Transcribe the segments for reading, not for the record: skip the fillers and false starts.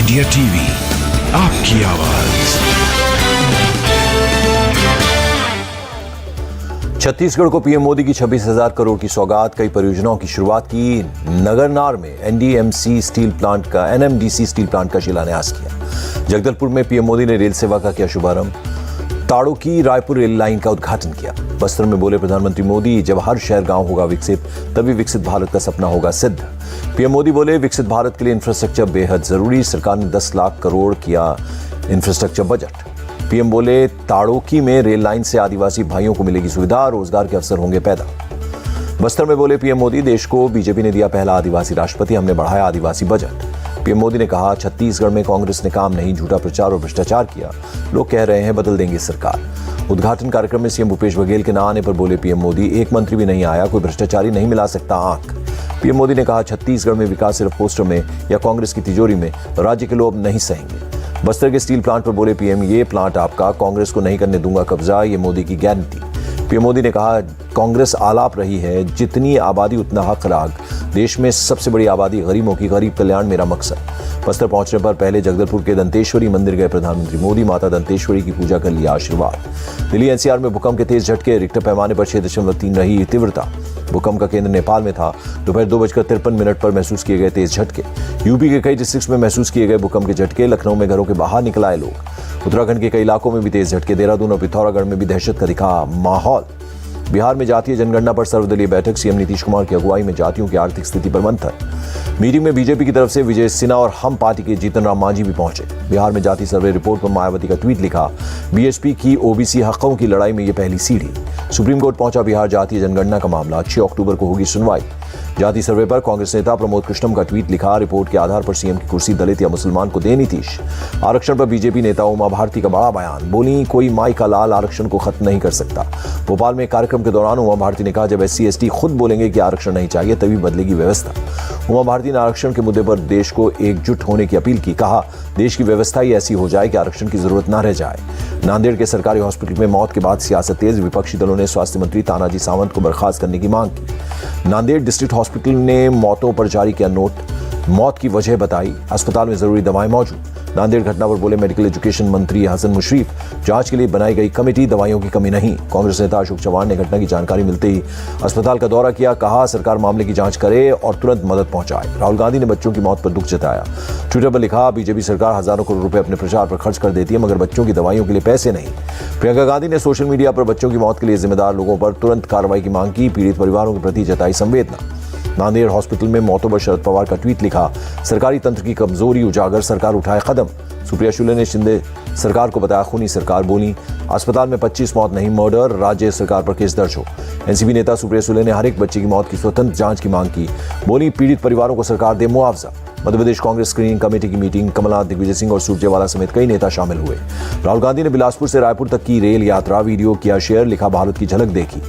India TV, आपकी आवाज। छत्तीसगढ़ को पीएम मोदी की 26,000 करोड़ की सौगात, कई परियोजनाओं की शुरुआत की। नगरनार में एनएमडीसी स्टील प्लांट का शिलान्यास किया। जगदलपुर में पीएम मोदी ने रेल सेवा का किया शुभारंभ। ताड़ोकी रायपुर रेल लाइन का उद्घाटन किया। बस्तर में बोले प्रधानमंत्री मोदी, जब हर शहर गांव होगा विकसित, तभी विकसित भारत का सपना होगा सिद्ध। पीएम मोदी बोले, विकसित भारत के लिए इंफ्रास्ट्रक्चर बेहद जरूरी, सरकार ने 10 लाख करोड़ किया इंफ्रास्ट्रक्चर बजट। पीएम बोले, ताड़ोकी में रेल लाइन से आदिवासी भाइयों को मिलेगी सुविधा, रोजगार के अवसर होंगे पैदा। बस्तर में बोले पीएम मोदी, देश को बीजेपी ने दिया पहला आदिवासी राष्ट्रपति, हमने बढ़ाया आदिवासी बजट। पीएम मोदी ने कहा, छत्तीसगढ़ में कांग्रेस ने काम नहीं, झूठा प्रचार और भ्रष्टाचार किया, लोग कह रहे हैं बदल देंगे सरकार। उद्घाटन कार्यक्रम में सीएम भूपेश बघेल के न आने पर बोले पीएम मोदी, एक मंत्री भी नहीं आया, कोई भ्रष्टाचारी नहीं मिला सकता आंख। पीएम मोदी ने कहा, छत्तीसगढ़ में विकास सिर्फ पोस्टर में या कांग्रेस की तिजोरी में, राज्य के लोग नहीं सहेंगे। बस्तर के स्टील प्लांट पर बोले पीएम, ये प्लांट आपका, कांग्रेस को नहीं करने दूंगा कब्जा, ये मोदी की गारंटी। पीएम मोदी ने कहा, कांग्रेस आलाप रही है, जितनी आबादी उतना हक राग, देश में सबसे बड़ी आबादी गरीबों की, गरीब कल्याण मेरा मकसद। बस्तर पहुंचने पर पहले जगदलपुर के दंतेश्वरी मंदिर गए प्रधानमंत्री मोदी, माता दंतेश्वरी की पूजा कर लिया आशीर्वाद। दिल्ली एनसीआर में भूकंप के तेज झटके, रिक्टर पैमाने पर 6.3 रही तीव्रता। भूकंप का केंद्र नेपाल में था। दोपहर 2:53 पर महसूस किए गए तेज झटके। यूपी के कई डिस्ट्रिक्ट्स में महसूस किए गए भूकंप के झटके। लखनऊ में घरों के बाहर निकल आए लोग। उत्तराखंड के कई इलाकों में भी तेज झटके। देहरादून और पिथौरागढ़ में भी दहशत का दिखा माहौल। बिहार में जातीय जनगणना पर सर्वदलीय बैठक, सीएम नीतीश कुमार की अगुवाई में जातियों की आर्थिक स्थिति पर मंथन। मीटिंग में बीजेपी की तरफ से विजय सिन्हा और हम पार्टी के जीतन राम मांझी भी पहुंचे। बिहार में जाति सर्वे रिपोर्ट पर मायावती का ट्वीट लिखा, बीएसपी की ओबीसी हकों की लड़ाई में ये पहली सीढ़ी। सुप्रीम कोर्ट पहुंचा बिहार जातीय जनगणना का मामला, 6 अक्टूबर को होगी सुनवाई। जाति सर्वे पर कांग्रेस नेता प्रमोद कृष्णम का ट्वीट लिखा, रिपोर्ट के आधार पर सीएम की कुर्सी दलित या मुसलमान को दे नीतीश। आरक्षण पर बीजेपी नेता उमा भारती का बड़ा बयान, बोली कोई माई का लाल आरक्षण को खत्म नहीं कर सकता। भोपाल में कार्यक्रम के दौरान उमा भारती ने कहा, जब SC/ST खुद बोलेंगे कि आरक्षण नहीं चाहिए, तभी बदलेगी व्यवस्था। उमा भारती ने आरक्षण के मुद्दे पर देश को एकजुट होने की अपील की। कहा, देश की व्यवस्था ही ऐसी हो जाए कि आरक्षण की जरूरत न रह जाए। नांदेड़ के सरकारी हॉस्पिटल में मौत के बाद सियासत तेज, विपक्षी दलों ने स्वास्थ्य मंत्री तानाजी सावंत को बर्खास्त करने की मांग की। नांदेड़ डिस्ट्रिक्ट हॉस्पिटल ने मौतों पर जारी किया नोट, मौत की वजह बताई, अस्पताल में जरूरी दवाएं मौजूद। नांदेड़ घटना पर बोले मेडिकल एजुकेशन मंत्री हसन मुशरीफ, जांच के लिए बनाई गई कमेटी, दवाइयों की कमी नहीं। कांग्रेस नेता अशोक चव्हाण ने घटना की जानकारी मिलते ही अस्पताल का दौरा किया, कहा सरकार मामले की जांच करे और तुरंत मदद पहुंचाए। राहुल गांधी ने बच्चों की मौत पर दुख जताया। ट्विटर पर लिखा, बीजेपी सरकार हजारों करोड़ रुपए अपने प्रचार पर खर्च कर देती है, मगर बच्चों की दवाइयों के लिए पैसे नहीं। प्रियंका गांधी ने सोशल मीडिया पर बच्चों की मौत के लिए जिम्मेदार लोगों पर तुरंत कार्रवाई की मांग की, पीड़ित परिवारों के प्रति जताई संवेदना। नांदेड़ हॉस्पिटल में मौतों पर शरद पवार का ट्वीट लिखा, सरकारी तंत्र की कमजोरी उजागर, सरकार उठाए कदम। सुप्रिया शुक्ला ने शिंदे सरकार को बताया खूनी सरकार, बोली अस्पताल में 25 मौत नहीं मर्डर, राज्य सरकार पर केस दर्ज हो। एनसीपी नेता सुप्रिया शुक्ला ने हर एक बच्चे की मौत की स्वतंत्र जांच की मांग की, बोली पीड़ित परिवारों को सरकार दे मुआवजा। मध्य प्रदेश कांग्रेस स्क्रीनिंग कमेटी की मीटिंग, कमलनाथ, दिग्विजय सिंह और सुरजेवाला समेत कई नेता शामिल हुए। राहुल गांधी ने बिलासपुर से रायपुर तक की रेल यात्रा वीडियो किया शेयर, लिखा भारत की झलक देखी।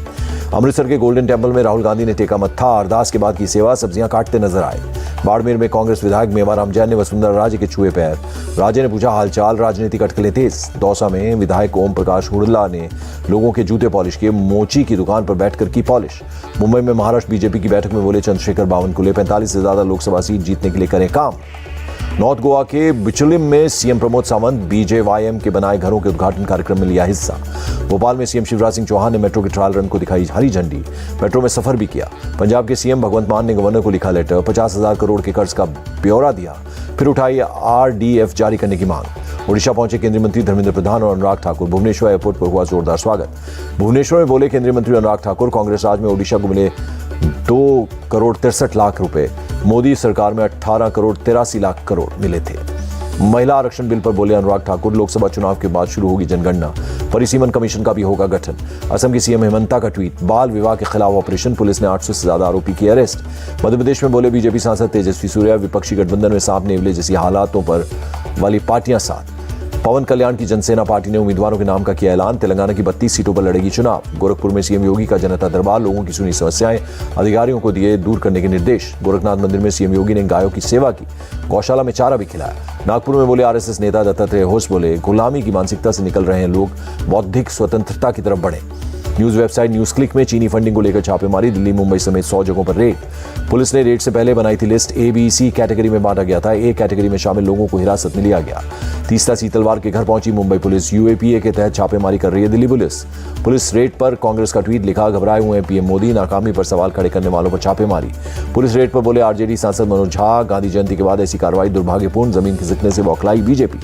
अमृतसर के गोल्डन टेम्पल में राहुल गांधी ने टेका मत्था, अरदास के बाद की सेवा, सब्जियां काटते नजर आए। बाड़मेर में कांग्रेस विधायक मेवाराम जैन ने वसुंधरा राजे के छुए पैर, राजे ने पूछा हालचाल, राजनीतिक अटकलें तेज। दौसा में विधायक ओम प्रकाश हुडला ने लोगों के जूते पॉलिश किए, मोची की दुकान पर बैठकर की पॉलिश। मुंबई में महाराष्ट्र बीजेपी की बैठक में बोले चंद्रशेखर बावनकुले, 45 से ज्यादा लोकसभा सीट जीतने के लिए करें काम। नॉर्थ गोवा के बिचुलिम में सीएम प्रमोद सावंत BJYM के बनाए घरों के उद्घाटन कार्यक्रम में लिया हिस्सा। भोपाल में सीएम शिवराज सिंह चौहान ने मेट्रो के ट्रायल रन को दिखाई हरी झंडी, मेट्रो में सफर भी किया। पंजाब के सीएम भगवंत मान ने गवर्नर को लिखा लेटर, 50,000 करोड़ के कर्ज का ब्यौरा दिया, फिर उठाई RDF जारी करने की मांग। ओडिशा पहुंचे केंद्रीय मंत्री धर्मेंद्र प्रधान और अनुराग ठाकुर, भुवनेश्वर एयरपोर्ट पर हुआ जोरदार स्वागत। भुवनेश्वर में बोले केंद्रीय मंत्री अनुराग ठाकुर, कांग्रेस राज में ओडिशा को मिले 2 करोड़ 63 लाख रुपए, मोदी सरकार में 18 करोड़ 83 लाख करोड़ मिले थे। महिला आरक्षण बिल पर बोले अनुराग ठाकुर, लोकसभा चुनाव के बाद शुरू होगी जनगणना, परिसीमन कमीशन का भी होगा गठन। असम की सीएम हेमंता का ट्वीट, बाल विवाह के खिलाफ ऑपरेशन, पुलिस ने 800 से ज्यादा आरोपी किए अरेस्ट। मध्य प्रदेश में बोले बीजेपी सांसद तेजस्वी सूर्या, विपक्षी गठबंधन में सांप नेवले जैसी हालातों पर वाली पार्टियां साथ। पवन कल्याण की जनसेना पार्टी ने उम्मीदवारों के नाम का किया ऐलान, तेलंगाना की 32 सीटों पर लड़ेगी चुनाव। गोरखपुर में सीएम योगी का जनता दरबार, लोगों की सुनी समस्याएं, अधिकारियों को दिए दूर करने के निर्देश। गोरखनाथ मंदिर में सीएम योगी ने गायों की सेवा की, गौशाला में चारा भी खिलाया। नागपुर में बोले RSS नेता दत्तात्रेय घोष, बोले गुलामी की मानसिकता से निकल रहे हैं लोग, बौद्धिक स्वतंत्रता की तरफ बढ़े। न्यूज वेबसाइट न्यूज क्लिक में चीनी फंडिंग को लेकर छापेमारी, दिल्ली मुंबई समेत 100 जगहों पर रेड। पुलिस ने रेड से पहले बनाई थी list, A B C category में बांटा गया था। ए कैटेगरी में शामिल लोगों को हिरासत में लिया गया। तीसरा सीतलवार के घर पहुंची मुंबई पुलिस, यूएपीए के तहत छापेमारी कर रही है दिल्ली पुलिस। पुलिस रेड पर कांग्रेस का ट्वीट लिखा, घबराए हुए पीएम मोदी, नाकामी पर सवाल खड़े करने वालों पर छापेमारी। पुलिस रेड पर बोले आरजेडी सांसद मनोज झा, गांधी जयंती के बाद ऐसी कार्रवाई दुर्भाग्यपूर्ण, जमीन खिसकने से बौखलाई बीजेपी।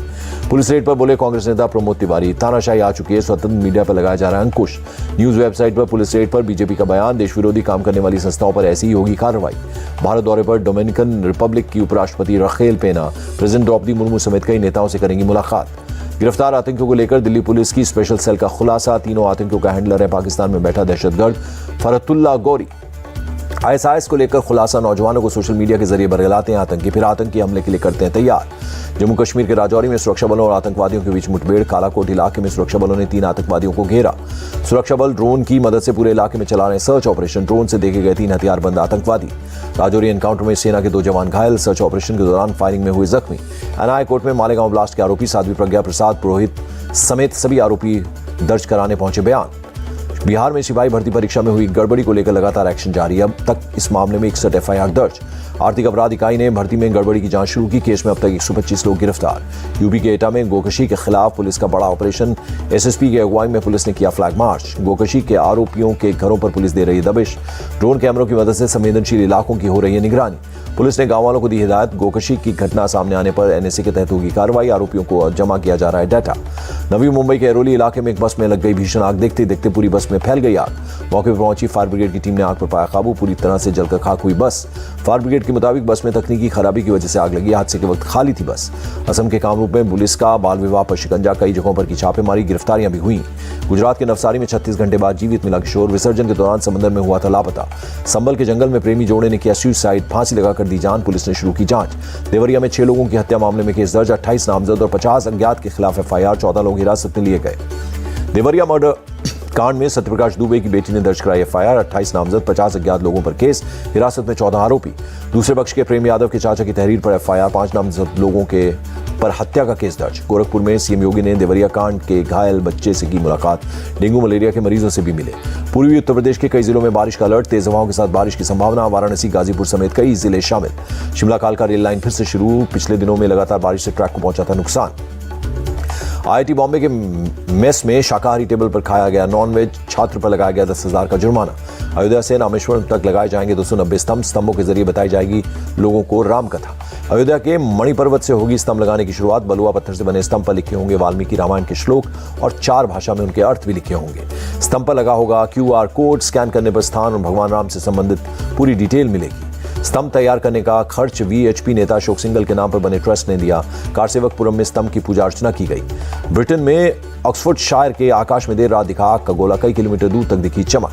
पुलिस रेड पर बोले कांग्रेस नेता प्रमोद तिवारी, तानाशाही आ चुकी है, स्वतंत्र मीडिया पर लगाया जा रहा है अंकुश। न्यूज वेबसाइट पर पुलिस रेड पर बीजेपी का बयान, देश विरोधी काम करने वाली संस्थाओं पर ऐसी ही होगी कार्रवाई। भारत दौरे पर डोमिनिकन रिपब्लिक की उपराष्ट्रपति रखेल पेना, प्रेसिडेंट द्रौपदी मुर्मू समेत कई नेताओं से करेंगी मुलाकात। गिरफ्तार आतंकियों को लेकर दिल्ली पुलिस की स्पेशल सेल का खुलासा, तीनों आतंकियों का हैंडलर है पाकिस्तान में बैठा दहशतगर्द फरतुल्ला गौरी। आईएसआईएस को लेकर खुलासा, नौजवानों को सोशल मीडिया के जरिए बरगलाते हैं आतंकी, फिर आतंकी हमले के लिए करते हैं तैयार। जम्मू कश्मीर के राजौरी में सुरक्षा बलों और आतंकवादियों के बीच मुठभेड़, कालाकोट इलाके में सुरक्षा बलों ने 3 आतंकवादियों को घेरा। सुरक्षा बल ड्रोन की मदद से पूरे इलाके में चला रहे सर्च ऑपरेशन, ड्रोन से देखे गए 3 हथियारबंद आतंकवादी। राजौरी एनकाउंटर में सेना के 2 जवान घायल, सर्च ऑपरेशन के दौरान फायरिंग में हुए जख्मी। एनआईए कोर्ट में मालेगांव ब्लास्ट के आरोपी साध्वी प्रज्ञा प्रसाद पुरोहित समेत सभी आरोपी दर्ज कराने पहुंचे बयान। बिहार में सिपाही भर्ती परीक्षा में हुई गड़बड़ी को लेकर लगातार एक्शन जारी, अब तक इस मामले में 61 एफआईआर दर्ज। आर्थिक अपराध इकाई ने भर्ती में गड़बड़ी की जांच शुरू की, केस में अब तक 125 लोग गिरफ्तार। यूपी के एटा में गोकशी के खिलाफ पुलिस का बड़ा ऑपरेशन, एसएसपी की अगुवाई में पुलिस ने किया फ्लैग मार्च। गोकशी के आरोपियों के घरों पर पुलिस दे रही है दबिश, ड्रोन कैमरों की मदद से संवेदनशील इलाकों की हो रही है निगरानी। पुलिस ने गांव वालों को दी हिदायत, गोकशी की घटना सामने आने पर एनएसए के तहत होगी कार्रवाई, आरोपियों को जमा किया जा रहा है डाटा। नवी मुंबई के एरोली इलाके में एक बस में लग गई भीषण आग, देखते देखते पूरी बस में फैल गई आग। मौके पर पहुंची फायर ब्रिगेड की टीम ने आग पर पाया काबू, पूरी तरह से जलकर खाक हुई बस। फायर ब्रिगेड के मुताबिक बस में तकनीकी खराबी की वजह से आग लगी, हादसे के वक्त खाली थी बस। असम के कामरूप में पुलिस का बाल विवाह पर शिकंजा, कई जगहों पर की छापेमारी, गिरफ्तारियां भी हुई। गुजरात के नवसारी में 36 घंटे बाद जीवित मिला किशोर, विसर्जन के दौरान समंदर में हुआ था लापता। संबल के जंगल में प्रेमी जोड़े ने किया सुसाइड, फांसी लगाकर दी जान, पुलिस ने शुरू की जांच। देवरिया में 6 लोगों की हत्या मामले में केस दर्ज, 28 नामजद और 50 अज्ञात के खिलाफ एफआईआर, 14 लोग हिरासत में लिए गए। देवरिया मर्डर कांड में सत्यप्रकाश दुबे की बेटी ने दर्ज कराई एफआईआर, 28 नामजद, 50 अज्ञात लोगों पर केस, हिरासत में 14 आरोपी। दूसरे पक्ष के प्रेम यादव के चाचा की तहरीर पर एफआईआर, 5 नामजद लोगों के पर हत्या का केस दर्ज। गोरखपुर में सीएम योगी ने देवरिया कांड के घायल बच्चे से की मुलाकात, डेंगू मलेरिया के मरीजों से भी मिले। पूर्वी उत्तर प्रदेश के कई जिलों में बारिश का अलर्ट, तेज हवाओं के साथ बारिश की संभावना, वाराणसी गाजीपुर समेत कई जिले शामिल। शिमला कालका रेल लाइन फिर से शुरू, पिछले दिनों में लगातार बारिश से ट्रैक को पहुंचा था नुकसान। आईआईटी बॉम्बे के मेस में शाकाहारी टेबल पर खाया गया नॉनवेज, छात्र पर लगाया गया 10,000 का जुर्माना। अयोध्या से रामेश्वरम तक लगाए जाएंगे 290 स्तंभ, स्तंभों के जरिए बताई जाएगी लोगों को राम कथा। अयोध्या के मणिपर्वत से होगी स्तंभ लगाने की शुरुआत, बलुआ पत्थर से बने स्तंभ पर लिखे होंगे वाल्मीकि रामायण के श्लोक और 4 भाषा में उनके अर्थ भी लिखे होंगे। स्तंभ पर लगा होगा क्यूआर कोड, स्कैन करने पर स्थान और भगवान राम से संबंधित पूरी डिटेल मिलेगी। स्तंभ तैयार करने का खर्च वीएचपी नेता अशोक सिंघल के नाम पर बने ट्रस्ट ने दिया। कारसेवकपुरम में स्तंभ की पूजा अर्चना की गई। ब्रिटेन में ऑक्सफोर्डशायर के आकाश में देर रात दिखा आग का गोला, कई किलोमीटर दूर तक दिखी चमक।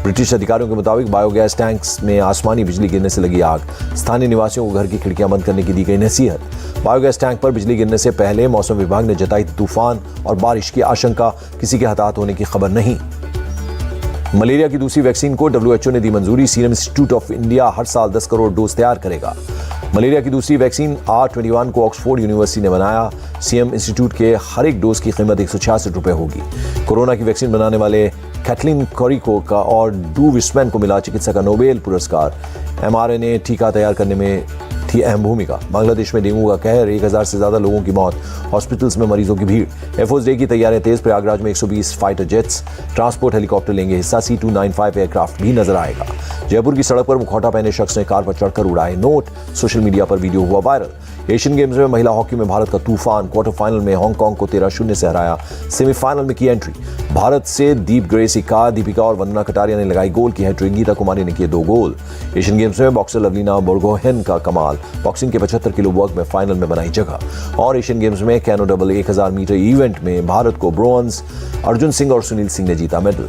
ब्रिटिश अधिकारियों के मुताबिक बायोगैस टैंक्स में आसमानी बिजली गिरने से लगी आग, स्थानीय निवासियों को घर की खिड़कियां बंद करने की दी गई नसीहत। बायोगैस टैंक पर बिजली गिरने से पहले मौसम विभाग ने जताई तूफान और बारिश की आशंका, किसी के हताहत होने की खबर नहीं। मलेरिया की दूसरी वैक्सीन को डब्ल्यूएचओ ने दी मंजूरी, सीरम इंस्टीट्यूट ऑफ इंडिया हर साल 10 करोड़ डोज तैयार करेगा। मलेरिया की दूसरी वैक्सीन R21 को ऑक्सफोर्ड यूनिवर्सिटी ने बनाया, सीरम इंस्टीट्यूट के हर एक डोज की कीमत 166 रुपए होगी। कोरोना की वैक्सीन बनाने वाले कैथलीन कोरिको का और डू विस्मैन को मिला चिकित्सा का नोबेल पुरस्कार। mRNA टीका तैयार करने में थी अहम भूमिका। बांग्लादेश में डेंगू का कहर, 1000 से ज्यादा लोगों की मौत, हॉस्पिटल्स में मरीजों की भीड़। एयरफोर्स डे की तैयारियां तेज, प्रयागराज में 120 फाइटर जेट्स, ट्रांसपोर्ट हेलीकॉप्टर लेंगे हिस्सा, C295 एयरक्राफ्ट भी नजर आएगा। जयपुर की सड़क पर मुखौटा पहने शख्स ने कार पर चढ़कर उड़ाए नोट, सोशल मीडिया पर वीडियो हुआ वायरल। एशियन गेम्स में महिला हॉकी में भारत का तूफान, क्वार्टर फाइनल में हांगकांग को 13-0 से हराया, सेमीफाइनल में की एंट्री। भारत से दीप ग्रेसिका, दीपिका और वंदना कटारिया ने लगाई गोल की हैट्रिक, गीता कुमारी ने किए 2 गोल। एशियन गेम्स में बॉक्सर लवलीना बोर्गोहेन का कमाल, बॉक्सिंग के 75 किलो वर्ग में फाइनल में बनाई जगह। और एशियन गेम्स में कैनो डबल 1000 मीटर इवेंट में भारत को ब्रोंज, अर्जुन सिंह और सुनील सिंह ने जीता मेडल।